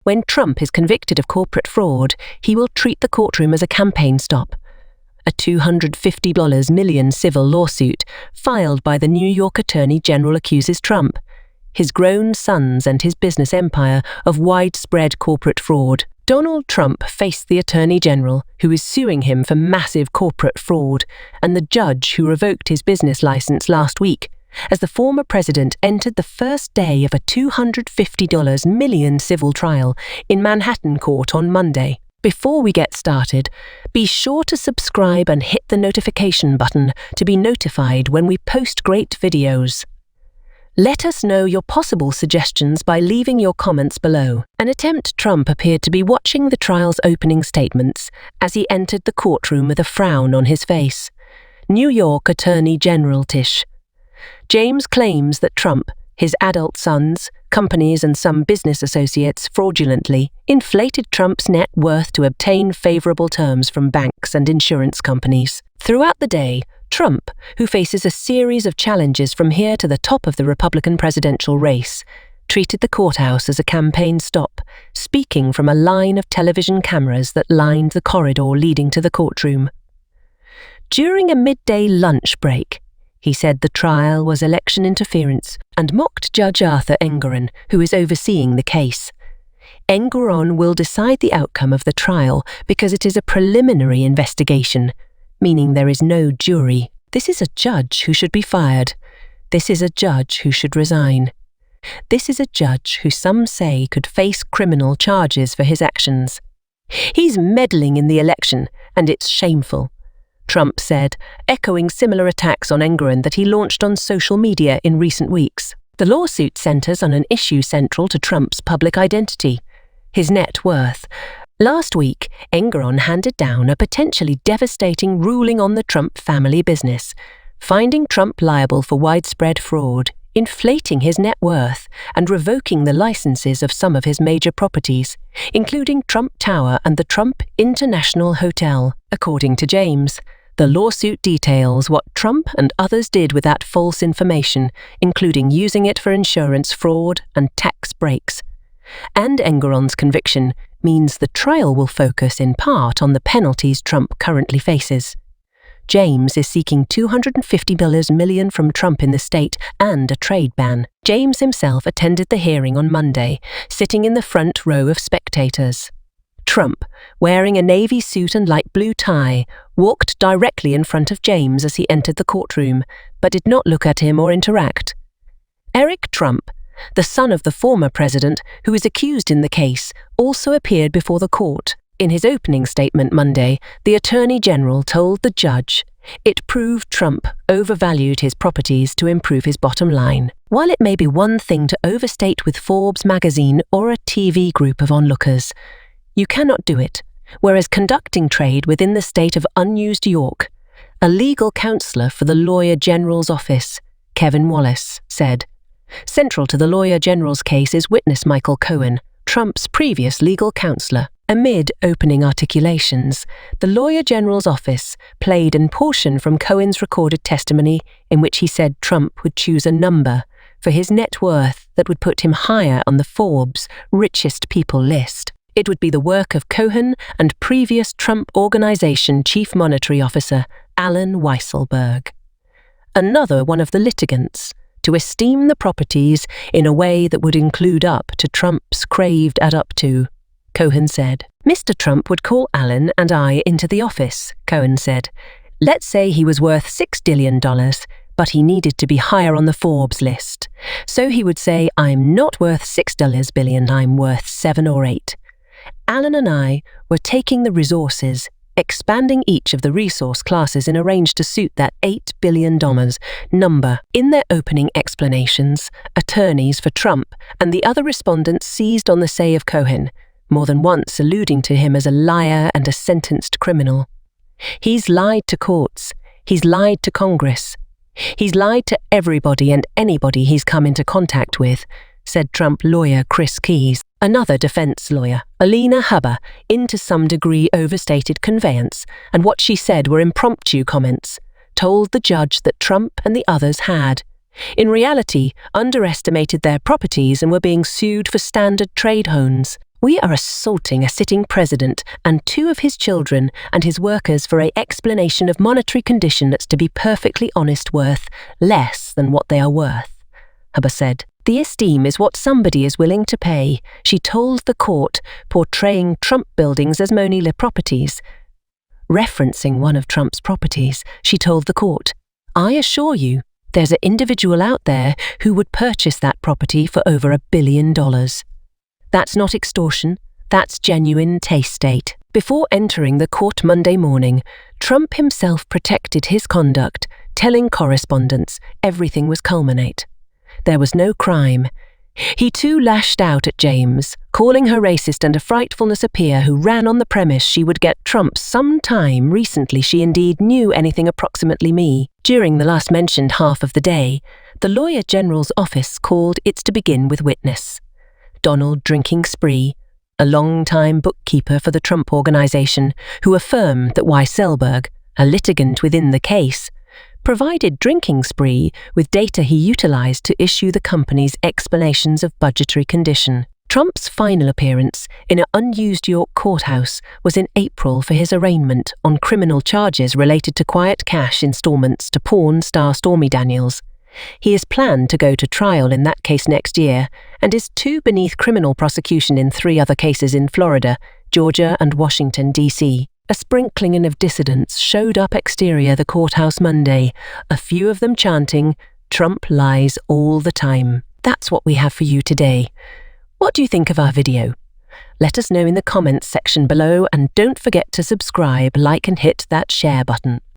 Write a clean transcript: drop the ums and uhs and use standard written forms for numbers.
When Trump is convicted of corporate fraud, he will treat the courtroom as a campaign stop. A $250 million civil lawsuit filed by the New York Attorney General accuses Trump, his grown sons and his business empire of widespread corporate fraud. Donald Trump faced the Attorney General, who is suing him for massive corporate fraud, and the judge who revoked his business license last week, as the former president entered the first day of a $250 million civil trial in Manhattan court on Monday. Before we get started, be sure to subscribe and hit the notification button to be notified when we post great videos. Let us know your possible suggestions by leaving your comments below. An attempt Trump appeared to be watching the trial's opening statements as he entered the courtroom with a frown on his face. New York Attorney General Tish James claims that Trump, his adult sons, companies and some business associates fraudulently inflated Trump's net worth to obtain favorable terms from banks and insurance companies. Throughout the day, Trump, who faces a series of challenges from here to the top of the Republican presidential race, treated the courthouse as a campaign stop, speaking from a line of television cameras that lined the corridor leading to the courtroom. During a midday lunch break, he said the trial was election interference and mocked Judge Arthur Engoron, who is overseeing the case. Engoron will decide the outcome of the trial because it is a preliminary investigation, meaning there is no jury. This is a judge who should be fired. This is a judge who should resign. This is a judge who some say could face criminal charges for his actions. He's meddling in the election, and it's shameful, Trump said, echoing similar attacks on Engoron that he launched on social media in recent weeks. The lawsuit centers on an issue central to Trump's public identity, his net worth. Last week, Engoron handed down a potentially devastating ruling on the Trump family business, finding Trump liable for widespread fraud, inflating his net worth, and revoking the licenses of some of his major properties, including Trump Tower and the Trump International Hotel. According to James, the lawsuit details what Trump and others did with that false information, including using it for insurance fraud and tax breaks. And Engoron's conviction means the trial will focus in part on the penalties Trump currently faces. James is seeking $250 million from Trump in the state and a trade ban. James himself attended the hearing on Monday, sitting in the front row of spectators. Trump, wearing a navy suit and light blue tie, walked directly in front of James as he entered the courtroom, but did not look at him or interact. Eric Trump, the son of the former president, who is accused in the case, also appeared before the court. In his opening statement Monday, the Attorney General told the judge it proved Trump overvalued his properties to improve his bottom line. While it may be one thing to overstate with Forbes magazine or a TV group of onlookers, you cannot do it, whereas conducting trade within the state of unused York, a legal counselor for the Lawyer General's office, Kevin Wallace, said. Central to the Lawyer General's case is witness Michael Cohen, Trump's previous legal counselor. Amid opening articulations, the Lawyer General's office played a portion from Cohen's recorded testimony in which he said Trump would choose a number for his net worth that would put him higher on the Forbes richest people list. It would be the work of Cohen and previous Trump Organization Chief Monetary Officer Alan Weisselberg. Another one of the litigants, to esteem the properties in a way that would include up to Trump's craved add up to, Cohen said. Mr. Trump would call Alan and I into the office, Cohen said. Let's say he was worth $6 billion, but he needed to be higher on the Forbes list. So he would say, I'm not worth $6 billion, I'm worth 7 or 8. Alan and I were taking the resources, expanding each of the resource classes in a range to suit that $8 billion number. In their opening explanations, attorneys for Trump and the other respondents seized on the say of Cohen, more than once alluding to him as a liar and a sentenced criminal. He's lied to courts. He's lied to Congress. He's lied to everybody and anybody he's come into contact with, said Trump lawyer Chris Keyes. Another defense lawyer, Alina Habba, to some degree overstated conveyance, and what she said were impromptu comments, told the judge that Trump and the others had, in reality, underestimated their properties and were being sued for standard trade loans. We are assaulting a sitting president and 2 of his children and his workers for an explanation of monetary condition that's, to be perfectly honest, worth less than what they are worth, Huber said. The esteem is what somebody is willing to pay, she told the court, portraying Trump buildings as money properties. Referencing one of Trump's properties, she told the court, "I assure you, there's an individual out there who would purchase that property for over $1 billion. That's not extortion, that's genuine taste state." Before entering the court Monday morning, Trump himself protected his conduct, telling correspondents everything was culminate. There was no crime. He too lashed out at James, calling her racist and a frightfulness a peer who ran on the premise she would get Trump sometime recently she indeed knew anything approximately me. During the last mentioned half of the day, the Lawyer General's office called its to begin with witness. Donald Drinking Spree, a long-time bookkeeper for the Trump Organization, who affirmed that Weisselberg, a litigant within the case, provided Drinking Spree with data he utilized to issue the company's explanations of budgetary condition. Trump's final appearance in an unused York courthouse was in April for his arraignment on criminal charges related to quiet cash installments to porn star Stormy Daniels. He is planned to go to trial in that case next year and is too beneath criminal prosecution in 3 other cases in Florida, Georgia and Washington, D.C. A sprinkling of dissidents showed up exterior the courthouse Monday, a few of them chanting, "Trump lies all the time." That's what we have for you today. What do you think of our video? Let us know in the comments section below, and don't forget to subscribe, like and hit that share button.